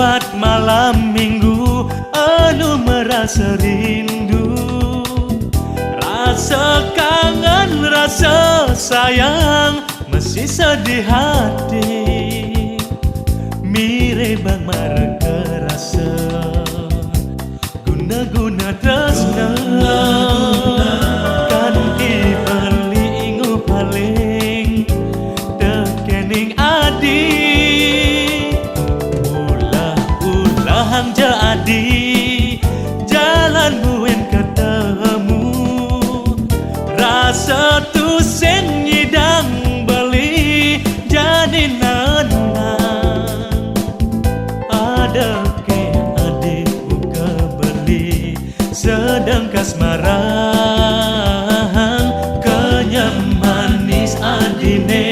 buat malam minggu anu merasa rindu, rasa kangen, rasa sayang masih sedih hati. Mire bang marga rasa guna-guna tresna kan dibeli ingu paling tekening adi. Ulah-ulah jadi jalan buen ketemu, rasa tusen nyidang beli jadi nanang. Ada ke adik buka beli sedang kasmaran kenyam manis adine.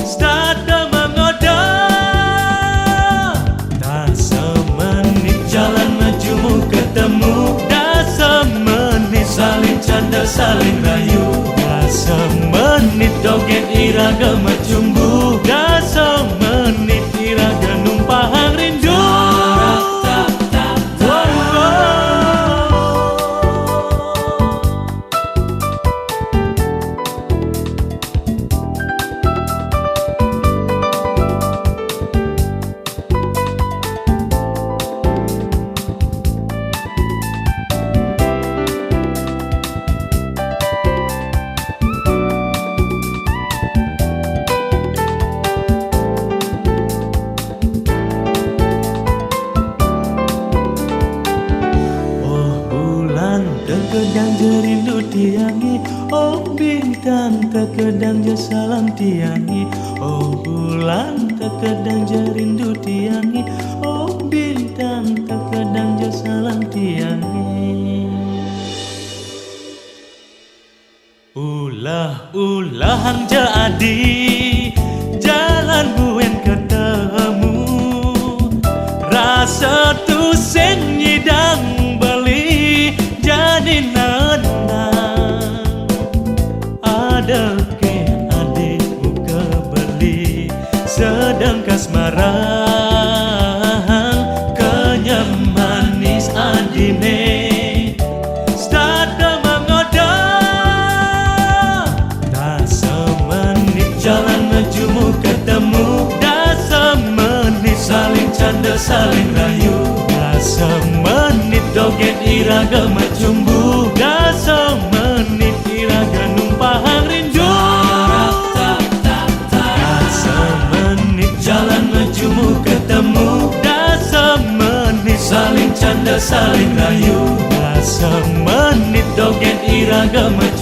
Stada mengoda tak semenit jalan majumu ketemu, dah semenit saling canda saling rayu, dah semenit doget iraga macumbu, dah semenit iraga numpahang rindu. Terkadang jerindu tiangi, oh bintang terkadang je salam tiangi, oh bulan terkadang jerindu tiangi, oh bintang terkadang je salam tiangi. Ulah-ulah jadi jalan buen ketemu, rasa tusen nyidang beli jadi nanang. Ada ke adik buka beli sedang kasmaran kenyam manis adine. Stada mengoda tak semenit jalan majumu ketemu, dah semenit saling canda saling rayu, dah semenit doget iraga macumbu, dah semenit iraga numpahang rindu. Dah semenit jalan majumu ketemu, dah semenit saling canda saling rayu, dah semenit doget iraga macumbu,